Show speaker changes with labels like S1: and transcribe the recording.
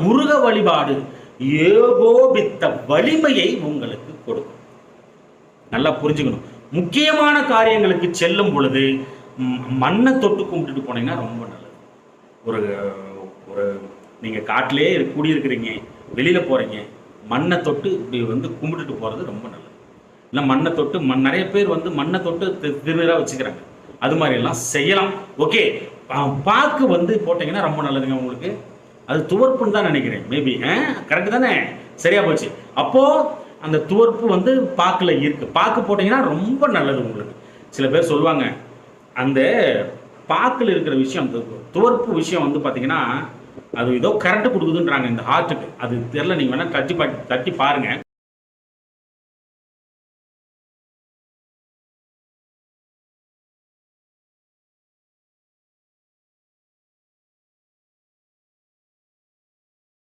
S1: முருக வழிபாடு ஏகோபித்த வலிமையை உங்களுக்கு கொடுக்கும். நல்லா புரிஞ்சுக்கணும். முக்கியமான காரியங்களுக்கு செல்லும் பொழுது மண்ணை தொட்டு கும்பிட்டுட்டு போனீங்கன்னா ரொம்ப நல்லது. ஒரு ஒரு நீங்கள் காட்டிலே குடியிருக்கிறீங்க, வெளியில் போகிறீங்க, மண்ணை தொட்டு இப்படி வந்து கும்பிட்டுட்டு போகிறது ரொம்ப நல்லது. இல்லை மண்ணை தொட்டு நிறைய பேர் வந்து மண்ணை தொட்டு திருநீராக வச்சுக்கிறாங்க. அது மாதிரிலாம் செய்யலாம். ஓகே, பாக்கு வந்து போட்டிங்கன்னா ரொம்ப நல்லதுங்க உங்களுக்கு. அது துவர்ப்புன்னு தான் நினைக்கிறேன், மேபி. கரெக்டு தானே? சரியா போச்சு. அப்போது அந்த துவர்ப்பு வந்து பாக்கில் இருக்குது. பாக்கு போட்டிங்கன்னா ரொம்ப நல்லது உங்களுக்கு. சில பேர் சொல்லுவாங்க அந்த பாக்கில் இருக்கிற விஷயம், அந்த துவர்ப்பு விஷயம் வந்து பார்த்தீங்கன்னா அது ஏதோ கரெக்டு கொடுக்குதுன்றாங்க இந்த ஹார்ட்டுக்கு. அது தெரில, நீங்கள் வேணால் தட்டி பாருங்கள்.